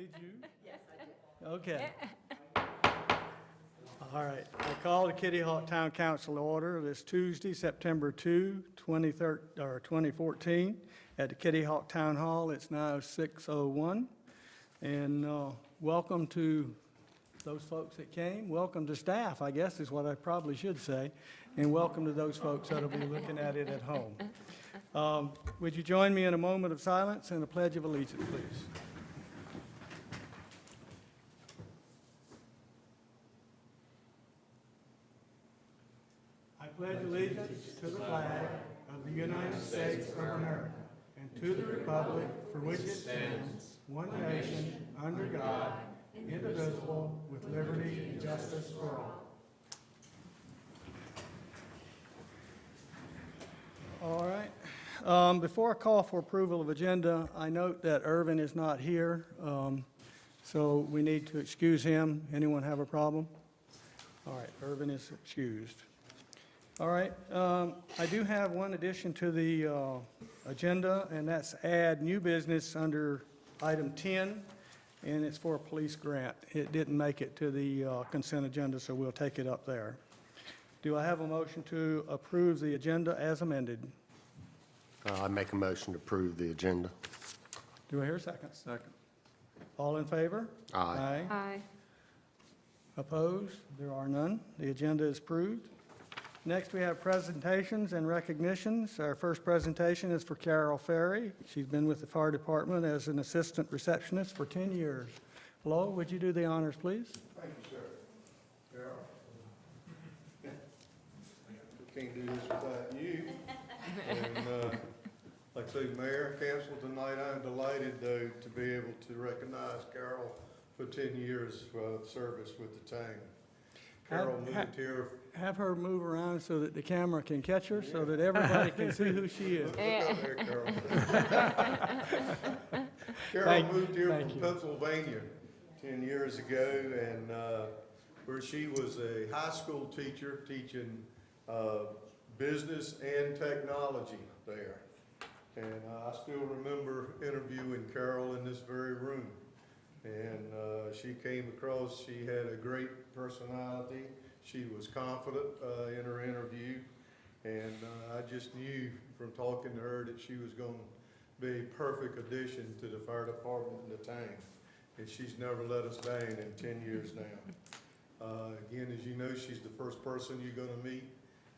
Did you? Yes, I did. Okay. All right. I call the Kitty Hawk Town Council to order this Tuesday, September 2, 2014, at the Kitty Hawk Town Hall. It's now 6:01. And welcome to those folks that came. Welcome to staff, I guess is what I probably should say. And welcome to those folks that'll be looking at it at home. Would you join me in a moment of silence and a pledge of allegiance, please? I pledge allegiance to the flag of the United States of America and to the republic for which it stands, one nation, under God, indivisible, with liberty and justice for all. All right. Before I call for approval of agenda, I note that Irvin is not here, so we need to excuse him. Anyone have a problem? All right, Irvin is excused. All right, I do have one addition to the agenda, and that's add new business under item 10, and it's for a police grant. It didn't make it to the consent agenda, so we'll take it up there. Do I have a motion to approve the agenda as amended? I make a motion to approve the agenda. Do I hear a second? Second. All in favor? Aye. Aye. Opposed? There are none. The agenda is approved. Next, we have presentations and recognitions. Our first presentation is for Carol Ferry. She's been with the fire department as an assistant receptionist for 10 years. Flo, would you do the honors, please? Thank you, sir. Carol? We can't do this without you. And like I say, Mayor, Council, tonight I'm delighted, though, to be able to recognize Carol for 10 years of service with the town. Carol moved here. Have her move around so that the camera can catch her, so that everybody can see who she is. Look out there, Carol. Carol Thank- moved here thank from you. Pennsylvania 10 years ago, and where she was a high school teacher teaching business and technology there. And I still remember interviewing Carol in this very room. And she came across, she had a great personality. She was confident in her interview. And I just knew from talking to her that she was going to be a perfect addition to the fire department in the town. And she's never let us down in 10 years now. Again, as you know, she's the first person you're going to meet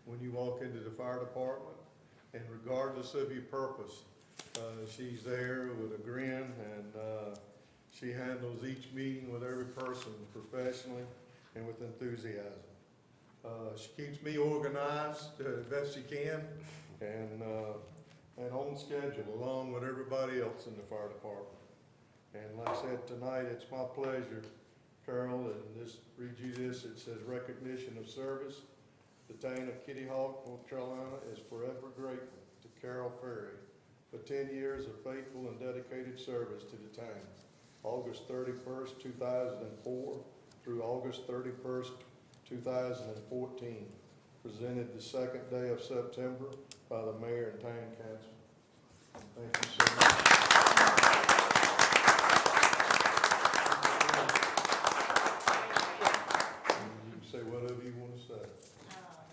when you walk into the fire department. And regardless of your purpose, she's there with a grin, and she handles each meeting with every person professionally and with enthusiasm. She keeps me organized the best she can and on schedule along with everybody else in the fire department. And like I said, tonight it's my pleasure, Carol, and this, read you this, it says recognition of service. The town of Kitty Hawk, North Carolina is forever grateful to Carol Ferry for 10 years of faithful and dedicated service to the town. August 31st, 2004 through August 31st, 2014. Presented the second day of September by the Mayor and Town Council. Thank you so much. You can say whatever you want to say.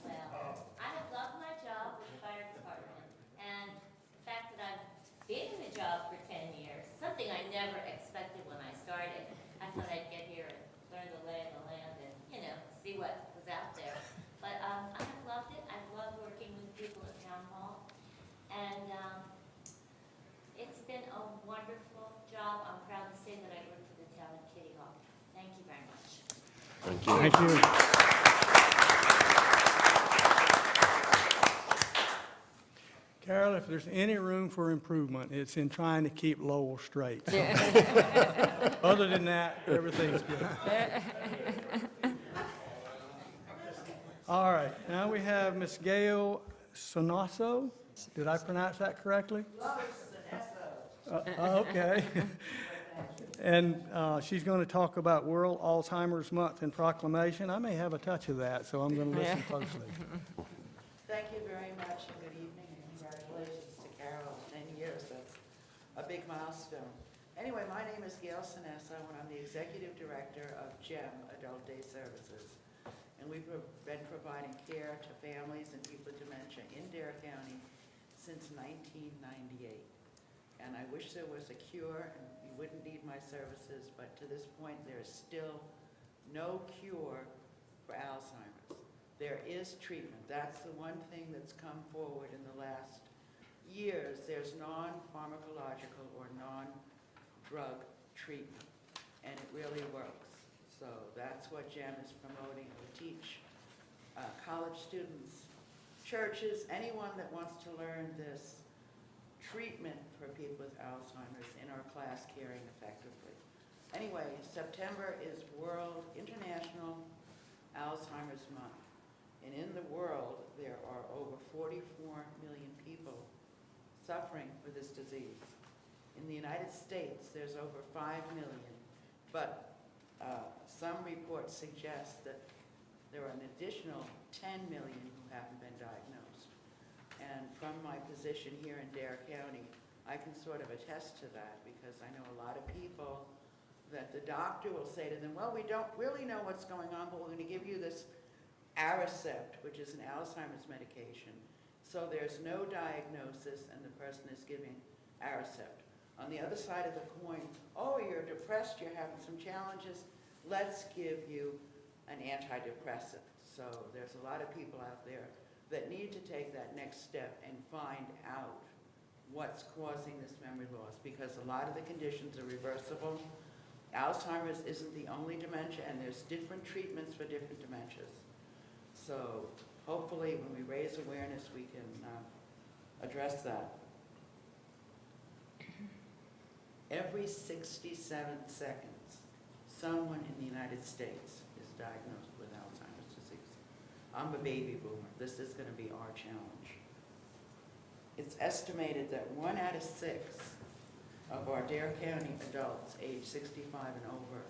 Well, I have loved my job with the fire department, and the fact that I've been in the job for 10 years, something I never expected when I started. I thought I'd get here and learn the lay of the land and, see what was out there. But I have loved it. I've loved working with people at Town Hall, and it's been a wonderful job. I'm proud to say that I work for the town of Kitty Hawk. Thank you very much. Thank you. Thank you. Carol, if there's any room for improvement, it's in trying to keep Lowell straight. Other than that, everything's good. All right, now we have Ms. Gail Sonasso. Did I pronounce that correctly? Okay. And she's going to talk about World Alzheimer's Month and proclamation. I may have a touch of that, so I'm going to listen closely. Thank you very much, and good evening, and congratulations to Carol. 10 years, that's a big milestone. Anyway, my name is Gail Sinessa, and I'm the Executive Director of GEM Adult Day Services. And we've been providing care to families and people with dementia in Dare County since 1998. And I wish there was a cure and you wouldn't need my services, but to this point, there is still no cure for Alzheimer's. There is treatment. That's the one thing that's come forward in the last years. There's non-pharmacological or non-drug treatment, and it really works. So that's what GEM is promoting. We teach college students, churches, anyone that wants to learn this treatment for people with Alzheimer's in our class, Caring Effectively. Anyway, September is International Alzheimer's Month. And in the world, there are over 44 million people suffering with this disease. In the United States, there's over 5 million, but some reports suggest that there are an additional 10 million who haven't been diagnosed. And from my position here in Dare County, I can sort of attest to that because I know a lot of people that the doctor will say to them, well, we don't really know what's going on, but we're going to give you this Aricept, which is an Alzheimer's medication. So there's no diagnosis and the person is giving Aricept. On the other side of the coin, oh, you're depressed, you're having some challenges, let's give you an antidepressant. So there's a lot of people out there that need to take that next step and find out what's causing this memory loss, because a lot of the conditions are reversible. Alzheimer's isn't the only dementia, and there's different treatments for different dementias. So hopefully when we raise awareness, we can address that. Every 67 seconds, someone in the United States is diagnosed with Alzheimer's disease. I'm a baby boomer. This is going to be our challenge. It's estimated that 1 out of 6 of our Dare County adults age 65 and over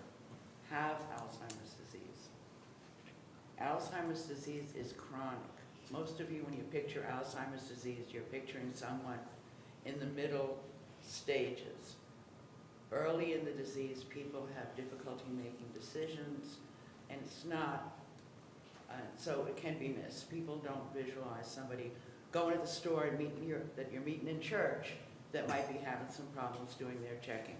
have Alzheimer's disease. Alzheimer's disease is chronic. Most of you, when you picture Alzheimer's disease, you're picturing someone in the middle stages. Early in the disease, people have difficulty making decisions, and it's not, so it can be missed. People don't visualize somebody going to the store and that you're meeting in church that might be having some problems doing their checking.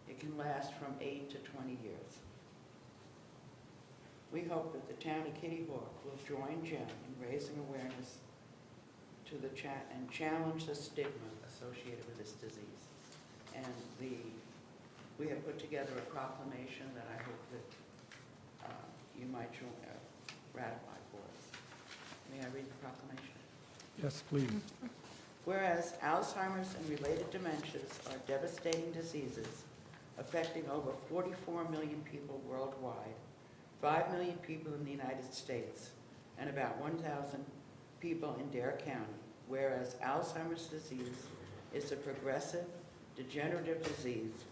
It can last from 8 to 20 years. We hope that the town of Kitty Hawk will join GEM in raising awareness to the and challenge the stigma associated with this disease. And we have put together a proclamation that I hope that you might ratify for us. May I read the proclamation? Yes, please. Whereas Alzheimer's and related dementias are devastating diseases affecting over 44 million people worldwide, 5 million people in the United States, and about 1,000 people in Dare County, whereas Alzheimer's disease is a progressive, degenerative disease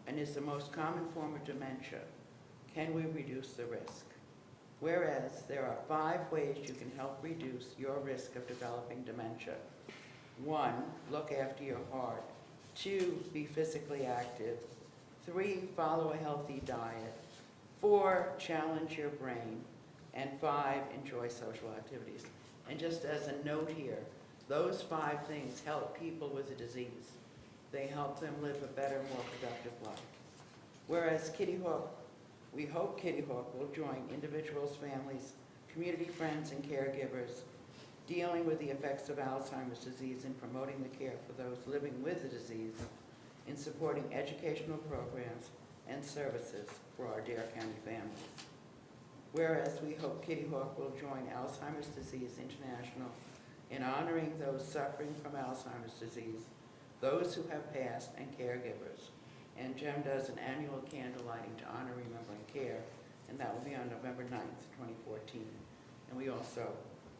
and is the most common form of dementia, can we reduce the risk? Whereas there are 5 ways you can help reduce your risk of developing dementia. 1, look after your heart. 2, be physically active. 3, follow a healthy diet. 4, challenge your brain. And 5, enjoy social activities. And just as a note here, those 5 things help people with the disease. They help them live a better, more productive life. Whereas Kitty Hawk, we hope Kitty Hawk will join individuals, families, community friends, and caregivers dealing with the effects of Alzheimer's disease and promoting the care for those living with the disease, in supporting educational programs and services for our Dare County families. Whereas we hope Kitty Hawk will join Alzheimer's Disease International in honoring those suffering from Alzheimer's disease, those who have passed, and caregivers. And GEM does an annual candle lighting to honor, remember, and care, and that will be on November 9th, 2014. And we also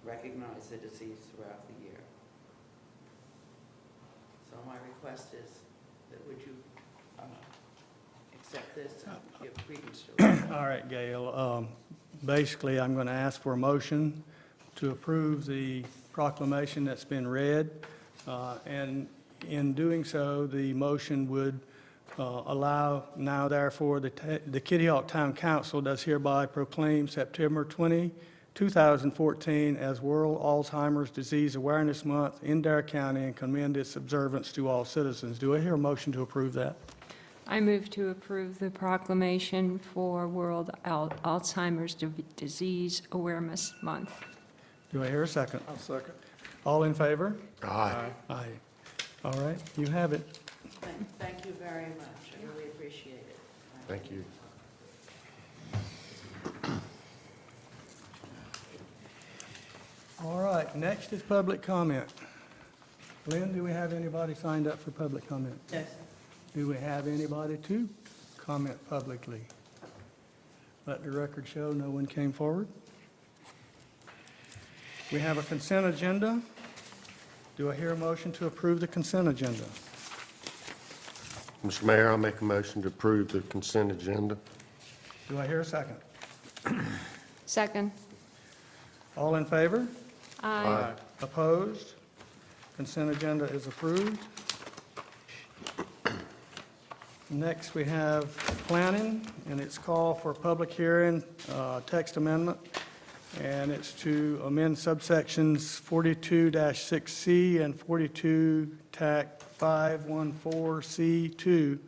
recognize the disease throughout the year. So my request is that would you accept this and give credence to it? All right, Gail. Basically, I'm going to ask for a motion to approve the proclamation that's been read. And In doing so, the motion would allow, now therefore, the Kitty Hawk Town Council does hereby proclaim September 20, 2014 as World Alzheimer's Disease Awareness Month in Dare County and commend its observance to all citizens. Do I hear a motion to approve that? I move to approve the proclamation for World Alzheimer's Disease Awareness Month. Do I hear a second? I'll second. All in favor? Aye. Aye. All right, you have it. Thank you very much. I really appreciate it. Thank you. All right, next is public comment. Lynn, do we have anybody signed up for public comment? Yes. Do we have anybody to comment publicly? Let the record show no one came forward. We have a consent agenda. Do I hear a motion to approve the consent agenda? Mr. Mayor, I'll make a motion to approve the consent agenda. Do I hear a second? Second. All in favor? Aye. Opposed? Consent agenda is approved. Next, we have planning, and it's called for public hearing, text amendment, and it's to amend subsections 42-6C and 42-514C2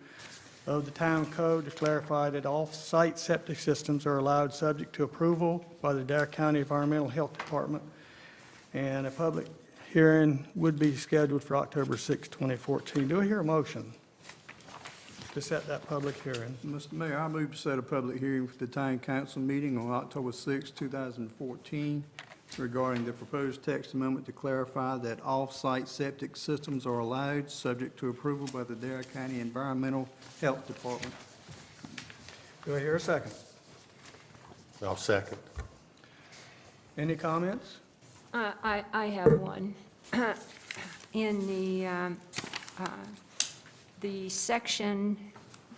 of the town code to clarify that off-site septic systems are allowed subject to approval by the Dare County Environmental Health Department. And a public hearing would be scheduled for October 6, 2014. Do I hear a motion to set that public hearing? Mr. Mayor, I move to set a public hearing for the town council meeting on October 6, 2014, regarding the proposed text amendment to clarify that off-site septic systems are allowed, subject to approval by the Dare County Environmental Health Department. Do I hear a second? I'll second. Any comments? I have one. In the section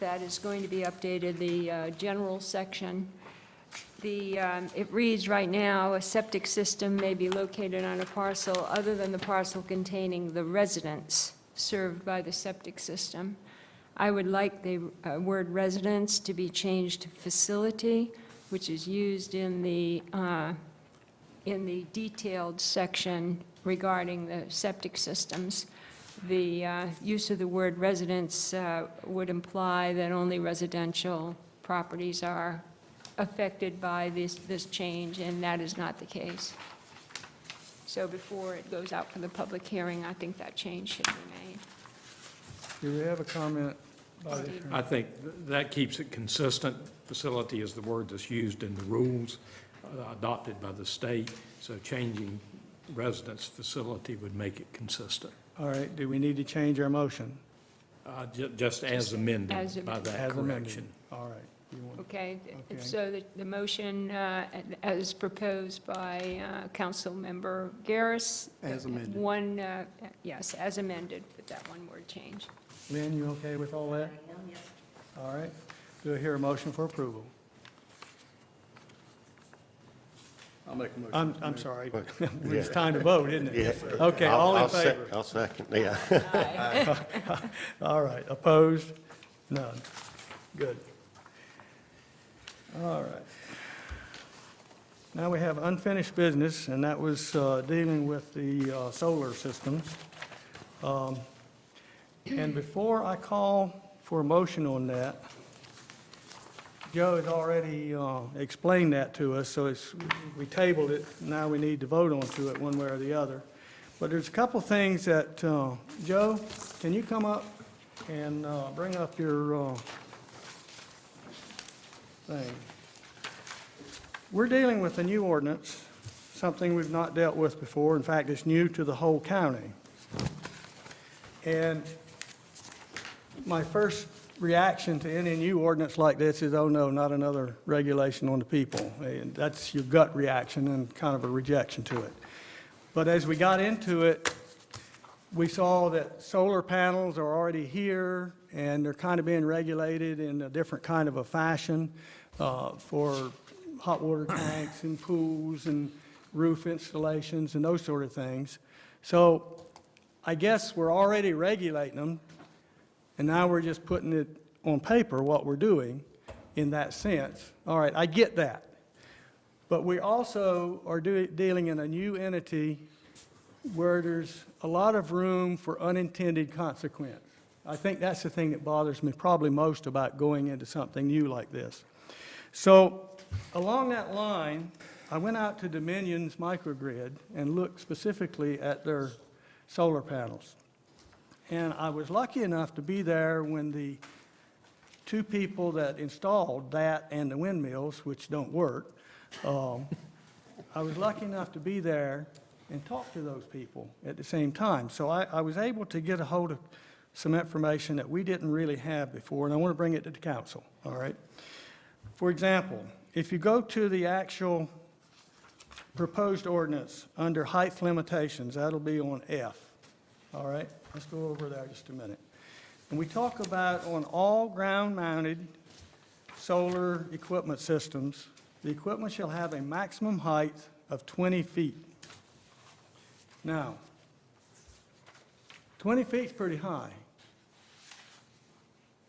that is going to be updated, the general section, it reads right now, a septic system may be located on a parcel other than the parcel containing the residence served by the septic system. I would like the word residence to be changed to facility, which is used in the detailed section regarding the septic systems. The use of the word residence would imply that only residential properties are affected by this change, and that is not the case. So before it goes out for the public hearing, I think that change should be made. Do we have a comment by the Steve? attorney? I think that keeps it consistent. Facility is the word that's used in the rules adopted by the state, so changing residence facility would make it consistent. All right, do we need to change our motion? Just as amended As by that As amended. correction. All right. You want- Okay, Okay. so the motion as proposed by Councilmember Garris. As amended. Yes, as amended, with that one word change. Lynn, you okay with all that? I am, yes. All right. Do I hear a motion for approval? I'll make a motion. I'm sorry. What? It's Yeah. time to vote, isn't it? Yeah. Okay, all in I'll sec- favor? I'll second, yeah. All right, opposed? None. Good. All right. Now we have unfinished business, and that was dealing with the solar systems. And before I call for a motion on that, Joe has already explained that to us, so we tabled it, now we need to vote on it one way or the other. But there's a couple things that, Joe, can you come up and bring up your thing? We're dealing with a new ordinance, something we've not dealt with before. In fact, it's new to the whole county. And my first reaction to any new ordinance like this is, oh no, not another regulation on the people. And that's your gut reaction and kind of a rejection to it. But as we got into it, we saw that solar panels are already here, and they're kind of being regulated in a different kind of a fashion for hot water tanks and pools and roof installations and those sort of things. So I guess we're already regulating them, and now we're just putting it on paper, what we're doing in that sense. All right, I get that. But we also are dealing in a new entity where there's a lot of room for unintended consequence. I think that's the thing that bothers me probably most about going into something new like this. So along that line, I went out to Dominion's microgrid and looked specifically at their solar panels. And I was lucky enough to be there when the two people that installed that and the windmills, which don't work, I was lucky enough to be there and talk to those people at the same time. So I was able to get a hold of some information that we didn't really have before, and I want to bring it to the council, all right? For example, if you go to the actual proposed ordinance under height limitations, that'll be on F, all right? Let's go over there just a minute. And we talk about on all ground-mounted solar equipment systems, the equipment shall have a maximum height of 20 feet. Now, 20 feet is pretty high.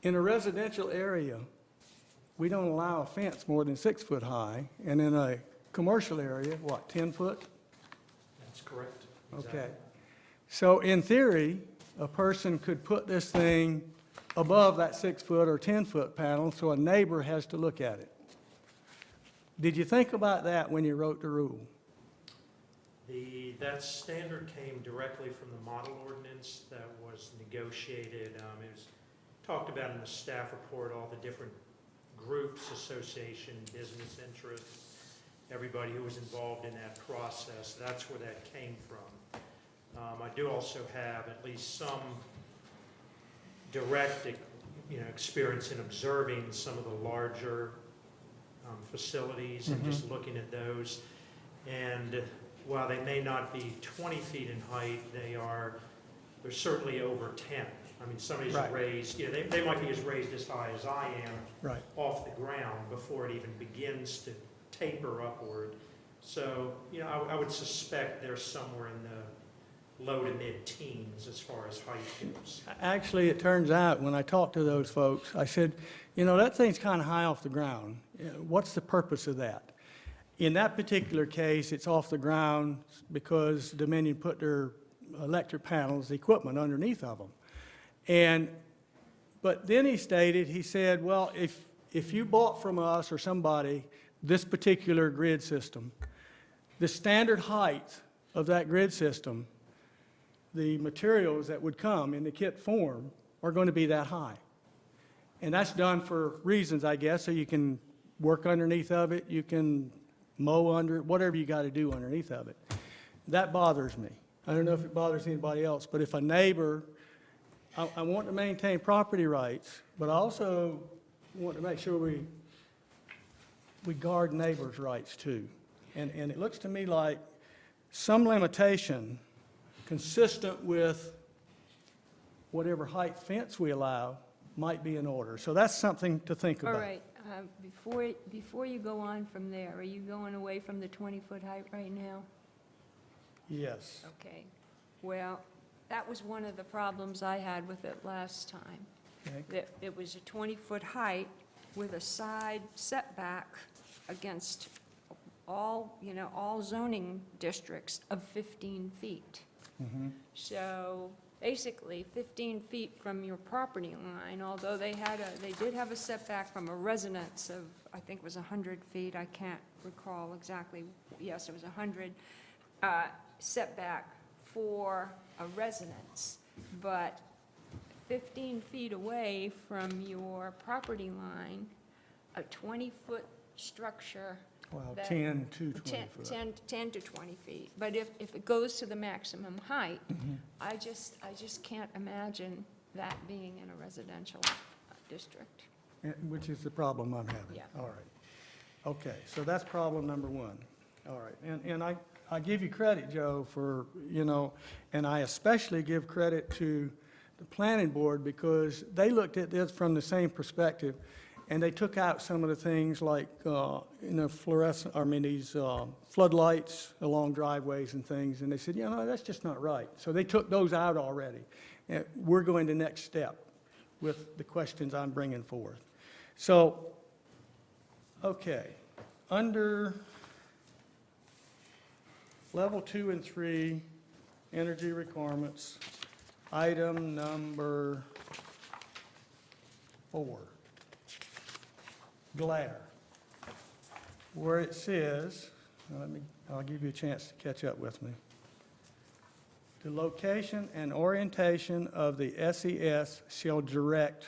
In a residential area, we don't allow a fence more than 6 foot high, and in a commercial area, what, 10 foot? That's correct. Okay. So in theory, a person could put this thing above that 6 foot or 10 foot panel, so a neighbor has to look at it. Did you think about that when you wrote the rule? That standard came directly from the model ordinance that was negotiated. It was talked about in the staff report, all the different groups, association, business interests, everybody who was involved in that process. That's where that came from. I do also have at least some direct, experience in observing some of the larger facilities and just looking at those. And while they may not be 20 feet in height, they're certainly over 10. I mean, somebody's Right. raised, they might be as raised as high as I am Right. off the ground before it even begins to taper upward. So, I would suspect they're somewhere in the low to mid-teens as far as height goes. Actually, it turns out, when I talked to those folks, I said, that thing's kind of high off the ground. What's the purpose of that? In that particular case, it's off the ground because Dominion put their electric panels, equipment underneath of them. But then he said, well, if you bought from us or somebody this particular grid system, the standard height of that grid system, the materials that would come in the kit form are going to be that high. And that's done for reasons, I guess, so you can work underneath of it, you can mow under it, whatever you got to do underneath of it. That bothers me. I don't know if it bothers anybody else, but if a neighbor, I want to maintain property rights, but I also want to make sure we guard neighbors' rights too. And it looks to me like some limitation consistent with whatever height fence we allow might be in order. So that's something to think All about. right, before you go on from there, are you going away from the 20-foot height right now? Yes. Okay, well, that was one of the problems I had with it last time. Okay. That it was a 20-foot height with a side setback against all zoning districts of 15 feet. So basically, 15 feet from your property line, although they did have a setback from a residence of, I think it was 100 feet, I can't recall exactly, yes, it was 100, setback for a residence, but 15 feet away from your property line, a 20-foot structure. Well, that- 10 to 20 foot. 10 to 20 feet. But if it goes to the maximum height, Mm-hmm. I just can't imagine that being in a residential district. Which is the problem I'm having. Yeah. All right. Okay, so that's problem number one. All right, and I give you credit, Joe, for, and I especially give credit to the planning board because they looked at this from the same perspective. And they took out some of the things like, these floodlights along driveways and things, and they said, that's just not right. So they took those out already. And we're going the next step with the questions I'm bringing forth. So, okay, under level 2 and 3, energy requirements, item number 4. Glare, where it says, I'll give you a chance to catch up with me. The location and orientation of the SES shall direct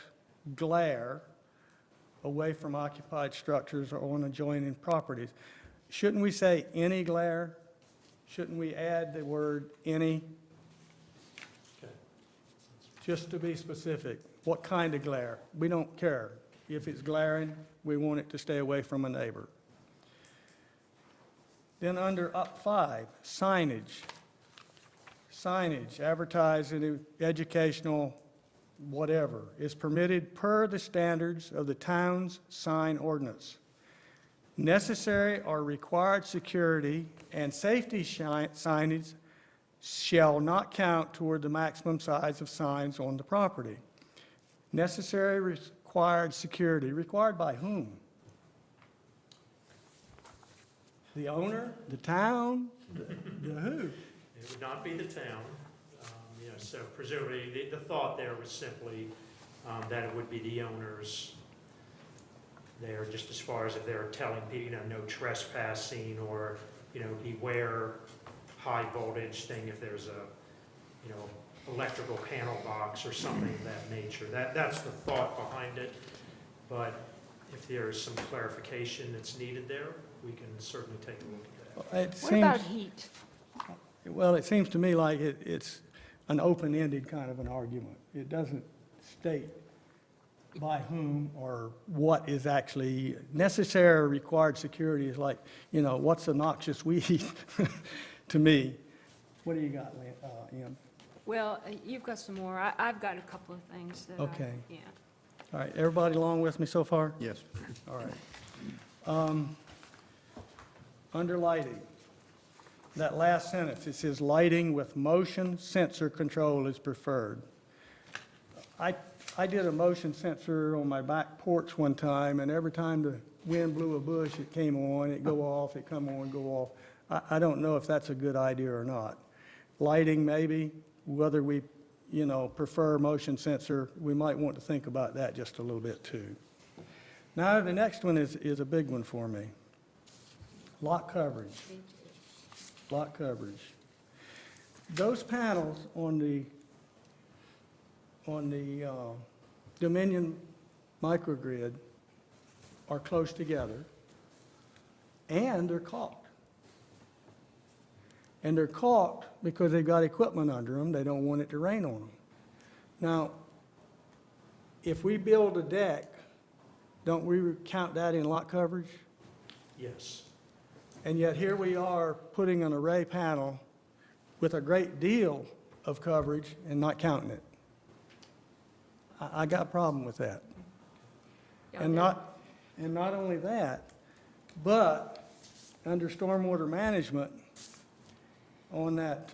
glare away from occupied structures or on adjoining properties. Shouldn't we say any glare? Shouldn't we add the word any? Okay. Just to be specific, what kind of glare? We don't care. If it's glaring, we want it to stay away from a neighbor. Then under up 5, signage. Signage, advertising, educational, whatever, is permitted per the standards of the town's sign ordinance. Necessary or required security and safety signage shall not count toward the maximum size of signs on the property. Necessary required security, required by whom? The owner, the town, the who? It would not be the town. So presumably, the thought there was simply that it would be the owners there, just as far as if they're telling people, no trespassing, or, beware high voltage thing if there's a, electrical panel box or something of that nature. That's the thought behind it. But if there's some clarification that's needed there, we can certainly take a look at that. What about heat? Well, it seems to me like it's an open-ended kind of an argument. It doesn't state by whom or what is actually necessary or required security is like, what's a noxious weed to me. What do you got, Ian? Well, you've got some more. I've got a couple of things that Okay. yeah. All right, everybody along with me so far? Yes. All right. Under lighting, that last sentence, it says lighting with motion sensor control is preferred. I did a motion sensor on my back porch one time, and every time the wind blew a bush, it came on, it go off, it come on, go off. I don't know if that's a good idea or not. Lighting, maybe, whether we, prefer motion sensor, we might want to think about that just a little bit too. Now, the next one is a big one for me. Lot coverage. Lot coverage. Those panels on the Dominion microgrid are close together, and they're caulked. And they're caulked because they've got equipment under them. They don't want it to rain on them. Now, if we build a deck, don't we count that in lot coverage? Yes. And yet here we are putting an array panel with a great deal of coverage and not counting it. I got a problem with that. And not only that, but under stormwater management, on that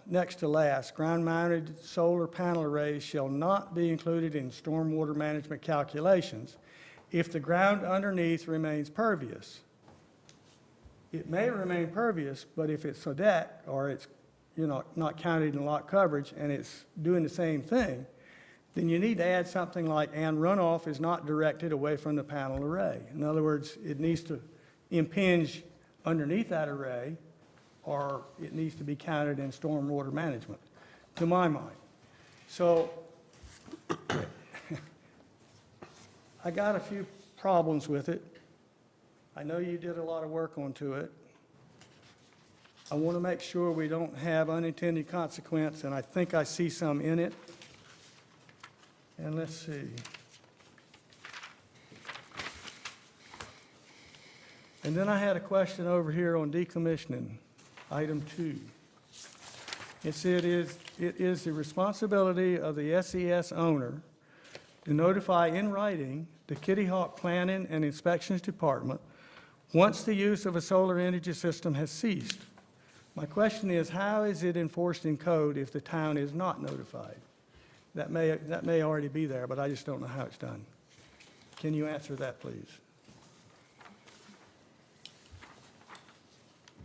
next to last, ground-mounted solar panel arrays shall not be included in stormwater management calculations if the ground underneath remains pervious. It may remain pervious, but if it's a deck or it's, not counted in lot coverage and it's doing the same thing, then you need to add something like, and runoff is not directed away from the panel array. In other words, it needs to impinge underneath that array, or it needs to be counted in stormwater management, to my mind. So I got a few problems with it. I know you did a lot of work onto it. I want to make sure we don't have unintended consequence, and I think I see some in it. And let's see. And then I had a question over here on decommissioning, item 2. It said it is the responsibility of the SES owner to notify in writing the Kitty Hawk Planning and Inspections Department once the use of a solar energy system has ceased. My question is, how is it enforced in code if the town is not notified? That may already be there, but I just don't know how it's done. Can you answer that, please?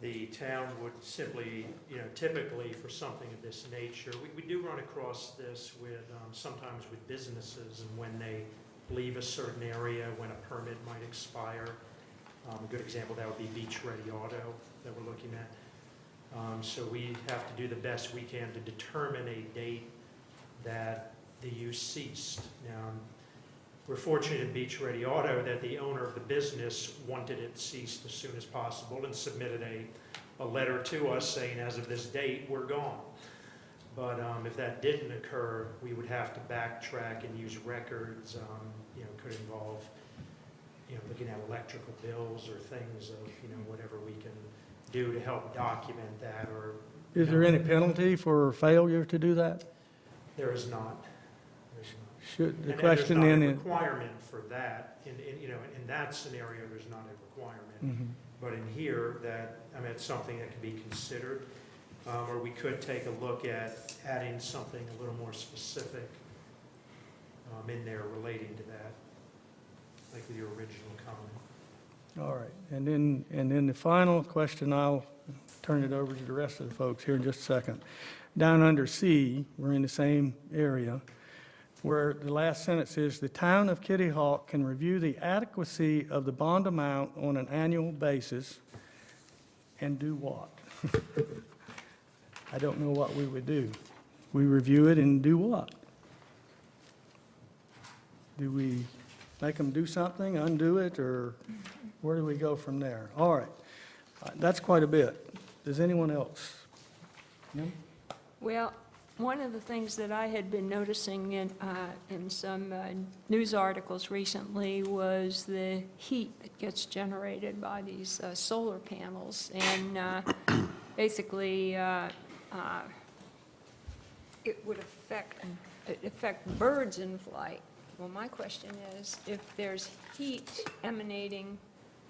The town would simply, typically for something of this nature, we do run across this with, sometimes with businesses, and when they leave a certain area, when a permit might expire. A good example, that would be Beach Ready Auto that we're looking at. So we have to do the best we can to determine a date that the use ceased. Now, we're fortunate in Beach Ready Auto that the owner of the business wanted it ceased as soon as possible and submitted a letter to us saying, as of this date, we're gone. But if that didn't occur, we would have to backtrack and use records. Could involve, looking at electrical bills or things of, whatever we can do to help document that, or. Is there any penalty for failure to do that? There is not. There's not. Should, the And question then there's is. not a requirement for that. In that scenario, there's not a requirement. Mhm. But in here, it's something that can be considered. Or we could take a look at adding something a little more specific in there relating to that, like with your original comment. All right, and then the final question, I'll turn it over to the rest of the folks here in just a second. Down under C, we're in the same area, where the last sentence is, "The town of Kitty Hawk can review the adequacy of the bond amount on an annual basis," and do what? I don't know what we would do. We review it and do what? Do we make them do something, undo it, or where do we go from there? All right, that's quite a bit. Does anyone else? No? Well, one of the things that I had been noticing in some news articles recently was the heat that gets generated by these solar panels. And basically, it would affect birds in flight. Well, my question is, if there's heat emanating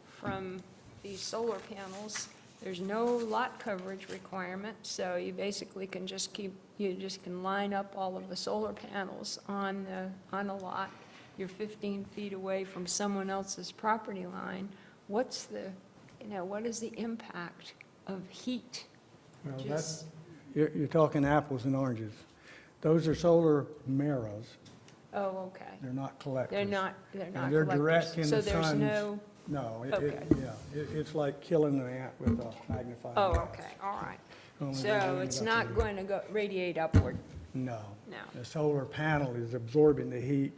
from these solar panels, there's no lot coverage requirement, so you basically can you just can line up all of the solar panels on a lot. You're 15 feet away from someone else's property line. What is the impact of heat? Well, Just- You're talking apples and oranges. Those are solar mirrors. Oh, okay. They're not collectors. They're not And they're direct in collectors. So the there's sun's. no, No, Okay. it's like killing an ant with a magnifying oh, glass. okay, all right. Only So they're doing it's it up not to- going to radiate upward? No. No. The solar panel is absorbing the heat.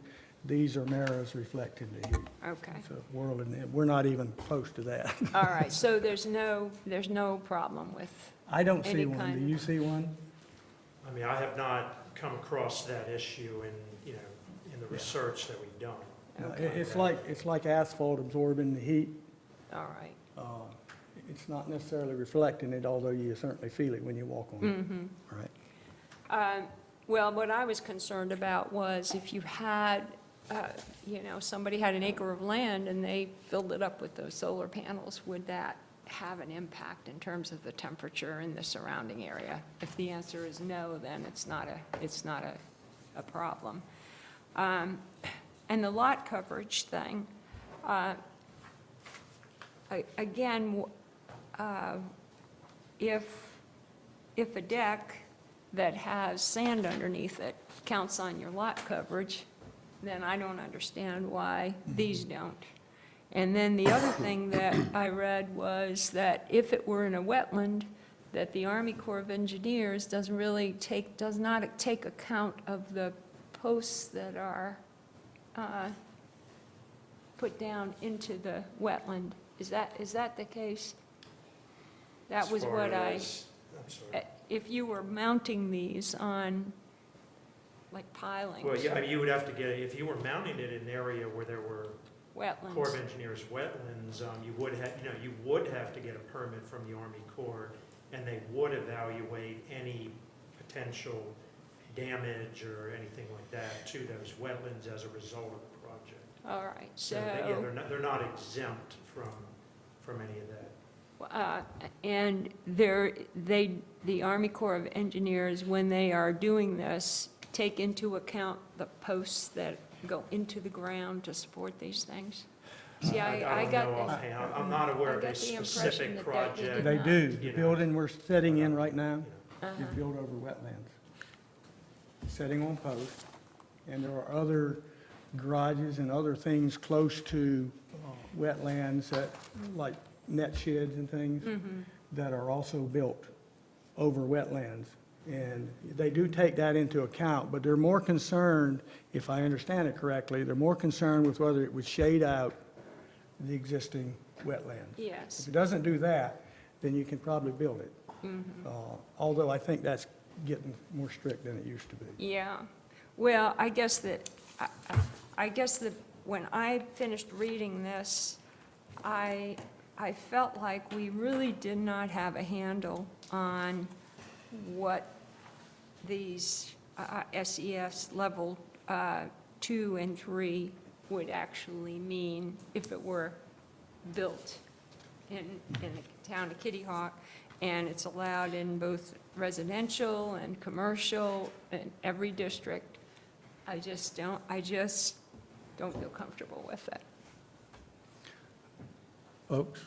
These are mirrors reflecting the heat. Okay. It's a world, and we're not even close to that. All right, so there's no problem with, I don't see Any one. kind Do of- you see one? I have not come across that issue in the research that we've done. No, Okay. It's like asphalt absorbing the heat. all right. It's not necessarily reflecting it, although you certainly feel it when you walk on Mm-hmm. it. Right. Well, what I was concerned about was if you had, somebody had an acre of land and they filled it up with those solar panels, would that have an impact in terms of the temperature in the surrounding area? If the answer is no, then it's not a problem. And the lot coverage thing, again, if a deck that has sand underneath it counts on your lot coverage, then I don't understand why these don't. And then the other thing that I read was that if it were in a wetland, that the Army Corps of Engineers does not take account of the posts that are put down into the wetland. Is that the case? That was what I'm sorry. if you were mounting these on, like pilings, Well, yeah, you would have to if you were mounting it in an area where there were Corps of wetlands. Engineers wetlands, you would have to get a permit from the Army Corps, and they would evaluate any potential damage or anything like that to those wetlands as a result of the project. All right, so, Yeah, they're not exempt from any of that. and the Army Corps of Engineers, when they are doing this, take into account the posts that go into the ground to support these things? See, I don't got, know offhand. I'm not aware of I a got the impression specific that project. They do. The You know. building we're sitting in right now uh-huh. is built over wetlands, sitting on posts. And there are other garages and other things close to wetlands that, like net sheds and things, that are also built over wetlands. And they do take that into account, but they're more concerned, if I understand it correctly, they're more concerned with whether it would shade out the existing wetlands. Yes. If it doesn't do that, then you can probably build it. Although I think that's getting more strict than it used to be. Yeah, well, I guess that when I finished reading this, I felt like we really did not have a handle on what these SES level 2 and 3 would actually mean if it were built in the town of Kitty Hawk, and it's allowed in both residential and commercial in every district. I just don't feel comfortable with it. Folks?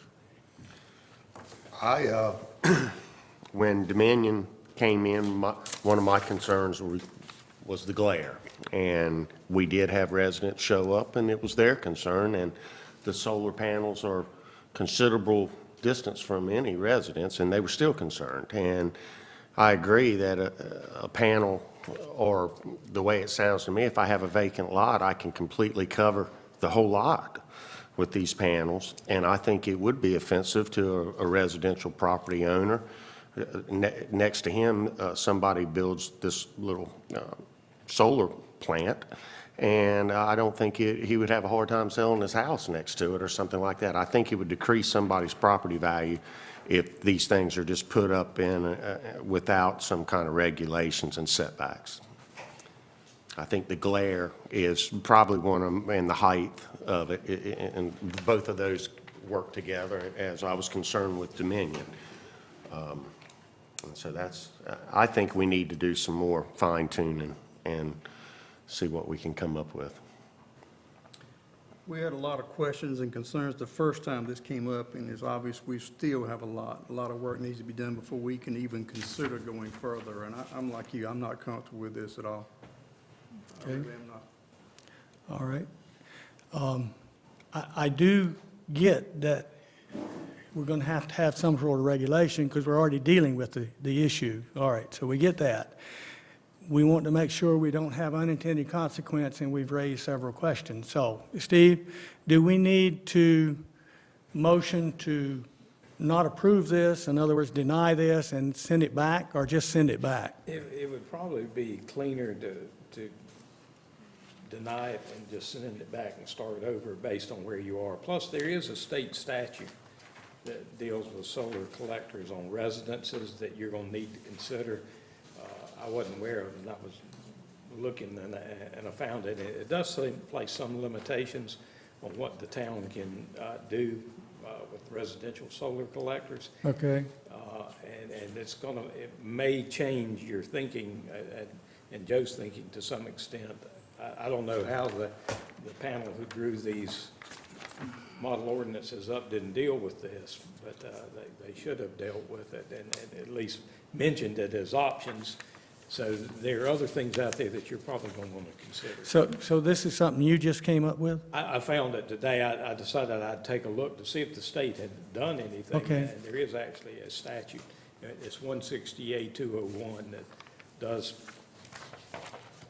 When Dominion came in, one of my concerns was the glare. And we did have residents show up, and it was their concern, and the solar panels are considerable distance from any residents, and they were still concerned. And I agree that a panel, or the way it sounds to me, if I have a vacant lot, I can completely cover the whole lot with these panels, and I think it would be offensive to a residential property owner. Next to him, somebody builds this little solar plant, and I don't think he would have a hard time selling his house next to it or something like that. I think it would decrease somebody's property value if these things are just put up in without some kind of regulations and setbacks. I think the glare is probably one of them, and the height of it, and both of those work together, as I was concerned with Dominion. And so I think we need to do some more fine tuning and see what we can come up with. We had a lot of questions and concerns the first time this came up, and it's obvious we still have a lot of work needs to be done before we can even consider going further. And I'm like you, I'm not comfortable with this at all. I really am not. All right. I do get that we're going to have some sort of regulation because we're already dealing with the issue. All right, so we get that. We want to make sure we don't have unintended consequence, and we've raised several questions. So, Steve, do we need to motion to not approve this, in other words, deny this and send it back, or just send it back? It would probably be cleaner to deny it and just send it back and start over based on where you are. Plus, there is a state statute that deals with solar collectors on residences that you're going to need to consider. I wasn't aware of it, and I was looking, and I found it. It does place some limitations on what the town can do with residential solar collectors. Okay. And it may change your thinking and Joe's thinking to some extent. I don't know how the panel who drew these model ordinances up didn't deal with this, but they should have dealt with it and at least mentioned it as options. So there are other things out there that you're probably going to want to consider. So this is something you just came up with? I found it today. I decided I'd take a look to see if the state had done anything. Okay. And there is actually a statute. It's 168-201 that does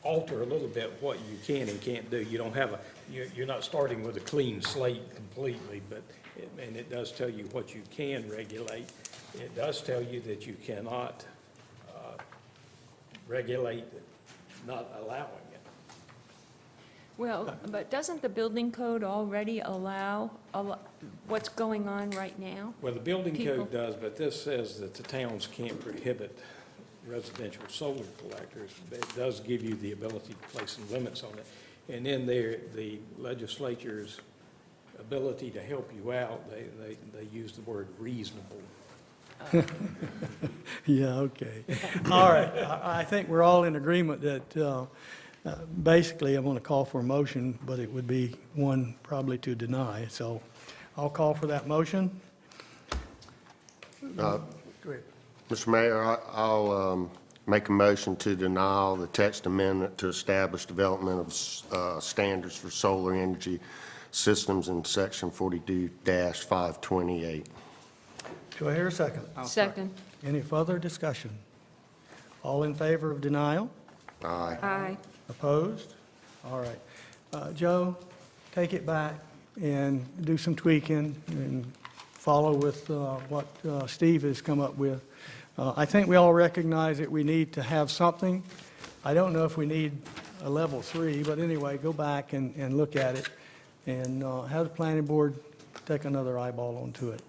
alter a little bit what you can and can't do. You don't have you're not starting with a clean slate completely, but and it does tell you what you can regulate. It does tell you that you cannot regulate not allowing it. Well, but doesn't the building code already allow what's going on right now? Well, the building People- code does, but this says that the towns can't prohibit residential solar collectors, but it does give you the ability to place some limits on it. And in there, the legislature's ability to help you out, they use the word reasonable. Yeah, okay. All right, I think we're all in agreement that, basically, I'm going to call for a motion, but it would be one probably to deny. So I'll call for that motion. Go ahead. Mr. Mayor, I'll make a motion to deny the text amendment to establish development of standards for solar energy systems in Section 42-528. Do I hear a second? Second. Any further discussion? All in favor of denial? Aye. Aye. Opposed? All right. Joe, take it back and do some tweaking and follow with what Steve has come up with. I think we all recognize that we need to have something. I don't know if we need a level 3, but anyway, go back and look at it and have the planning board take another eyeball onto it.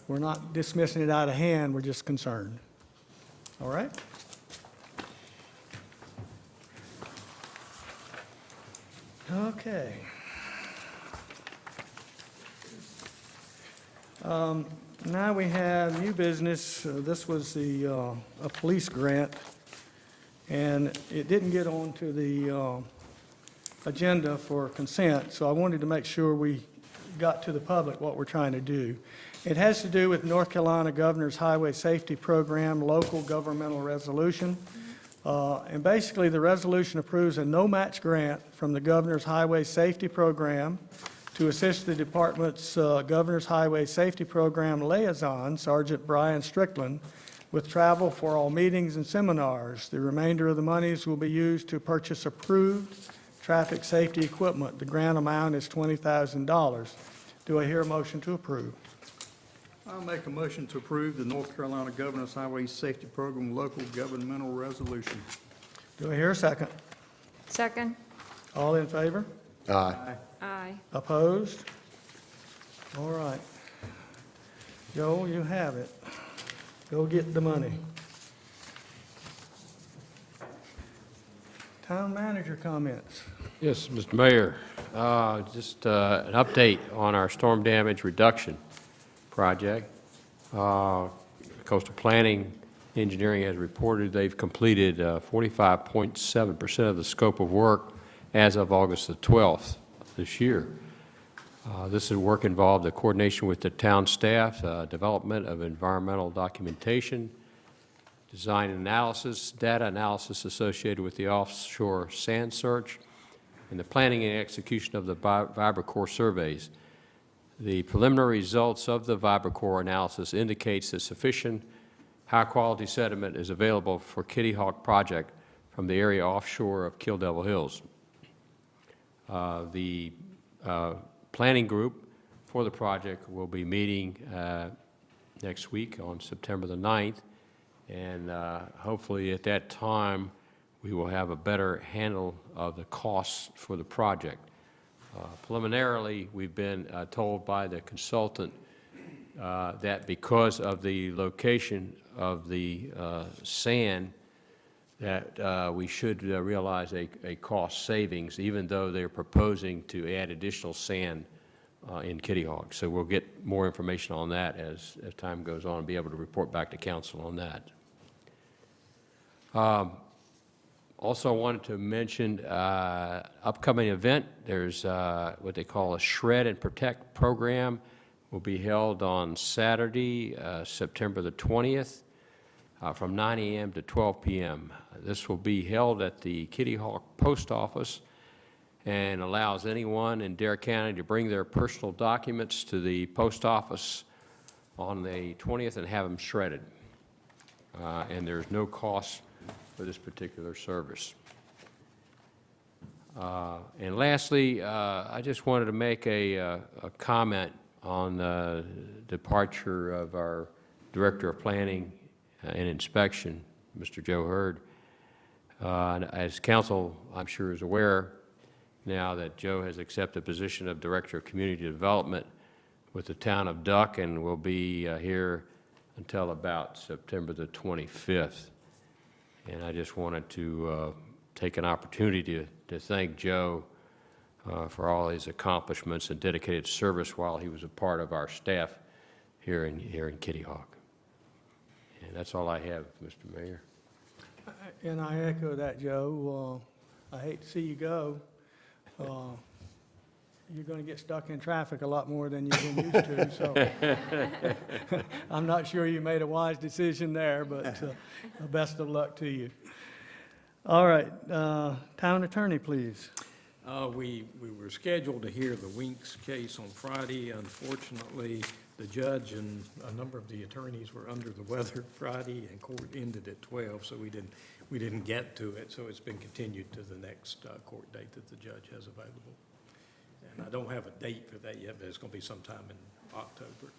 We're not dismissing it out of hand, we're just concerned. All right? Okay. Now we have new business. This was a police grant, and it didn't get onto the agenda for consent, so I wanted to make sure we got to the public what we're trying to do. It has to do with North Carolina Governor's Highway Safety Program local governmental resolution. And basically, the resolution approves a no-match grant from the Governor's Highway Safety Program to assist the department's Governor's Highway Safety Program liaison, Sergeant Brian Strickland, with travel for all meetings and seminars. The remainder of the monies will be used to purchase approved traffic safety equipment. The grant amount is $20,000. Do I hear a motion to approve? I'll make a motion to approve the North Carolina Governor's Highway Safety Program local governmental resolution. Do I hear a second? Second. All in favor? Aye. Aye. Opposed? All right. Joel, you have it. Go get the money. Town manager comments. Yes, Mr. Mayor, just an update on our storm damage reduction project. Coastal Planning Engineering has reported they've completed 45.7% of the scope of work as of August the 12th this year. This work involved the coordination with the town staff, development of environmental documentation, design analysis, data analysis associated with the offshore sand search, and the planning and execution of the VibraCore surveys. The preliminary results of the VibraCore analysis indicates that sufficient high-quality sediment is available for Kitty Hawk project from the area offshore of Kill Devil Hills. The planning group for the project will be meeting next week on September the 9th, and hopefully at that time we will have a better handle of the costs for the project. Preliminarily, we've been told by the consultant that because of the location of the sand, that we should realize a cost savings, even though they're proposing to add additional sand in Kitty Hawk. So we'll get more information on that as time goes on and be able to report back to council on that. Also, I wanted to mention upcoming event. There's what they call a Shred and Protect program. Will be held on Saturday, September the 20th, from 9 a.m. to 12 p.m. This will be held at the Kitty Hawk Post Office and allows anyone in Dare County to bring their personal documents to the post office on the 20th and have them shredded. And there's no cost for this particular service. And lastly, I just wanted to make a comment on the departure of our Director of Planning and Inspection, Mr. Joe Hurd. As council, I'm sure, is aware now that Joe has accepted the position of Director of Community Development with the town of Duck and will be here until about September the 25th. And I just wanted to take an opportunity to thank Joe for all his accomplishments and dedicated service while he was a part of our staff here in Kitty Hawk. And that's all I have, Mr. Mayor. And I echo that, Joe. I hate to see you go. You're going to get stuck in traffic a lot more than you've been used to, so I'm not sure you made a wise decision there, but best of luck to you. All right, town attorney, please. We were scheduled to hear the Winks case on Friday. Unfortunately, the judge and a number of the attorneys were under the weather Friday, and court ended at 12, so we didn't get to it. So it's been continued to the next court date that the judge has available. And I don't have a date for that yet, but it's going to be sometime in October.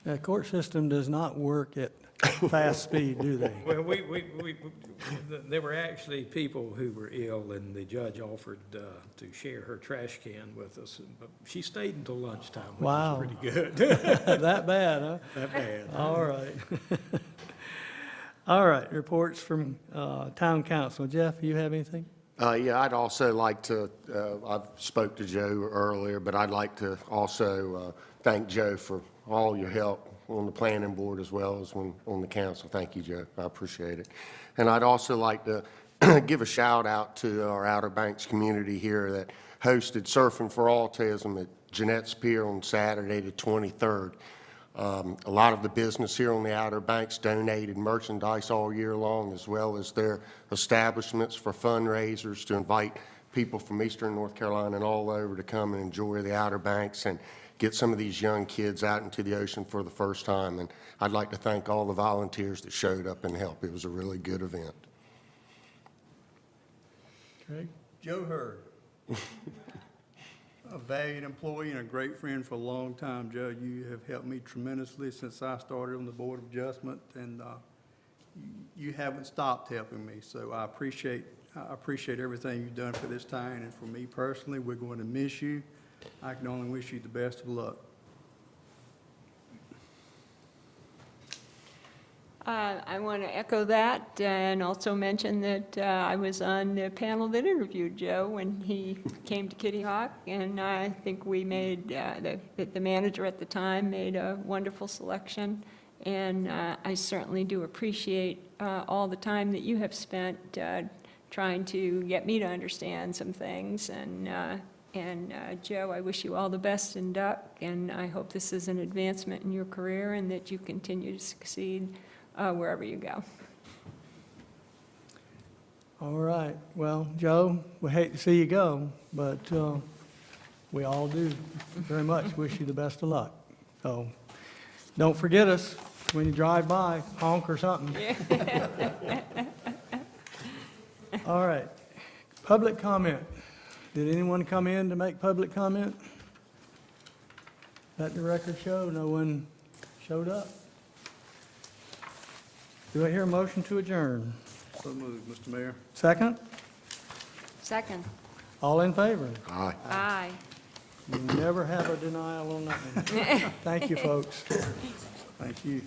The court system does not work at fast speed, do they? Well, there were actually people who were ill, and the judge offered to share her trash can with us, but she stayed until lunchtime, which Wow. was pretty good. That bad, huh? That bad. All right. All right, reports from town council. Jeff, you have anything? Yeah, I'd also like to, I spoke to Joe earlier, but I'd like to also thank Joe for all your help on the planning board as well as on the council. Thank you, Joe. I appreciate it. And I'd also like to give a shout out to our Outer Banks community here that hosted Surfing for Autism at Jeanette's Pier on Saturday the 23rd. A lot of the business here on the Outer Banks donated merchandise all year long, as well as their establishments for fundraisers to invite people from Eastern North Carolina and all over to come and enjoy the Outer Banks and get some of these young kids out into the ocean for the first time. And I'd like to thank all the volunteers that showed up and helped. It was a really good event. Craig? Joe Hurd. A valued employee and a great friend for a long time, Joe. You have helped me tremendously since I started on the Board of Adjustment, and you haven't stopped helping me. So I appreciate everything you've done for this town, and for me personally, we're going to miss you. I can only wish you the best of luck. I want to echo that and also mention that I was on the panel that interviewed Joe when he came to Kitty Hawk, and I think we made, the manager at the time made a wonderful selection, and I certainly do appreciate all the time that you have spent trying to get me to understand some things, and Joe, I wish you all the best in Duck, and I hope this is an advancement in your career and that you continue to succeed wherever you go. All right. Well, Joe, we hate to see you go, but we all do very much wish you the best of luck. So don't forget us when you drive by, honk or something. All right. Public comment. Did anyone come in to make public comment? Let the record show no one showed up. Do I hear a motion to adjourn? So moved, Mr. Mayor. Second? Second. All in favor? Aye. Aye. You never have a denial on that one. Thank you, folks. Thank you.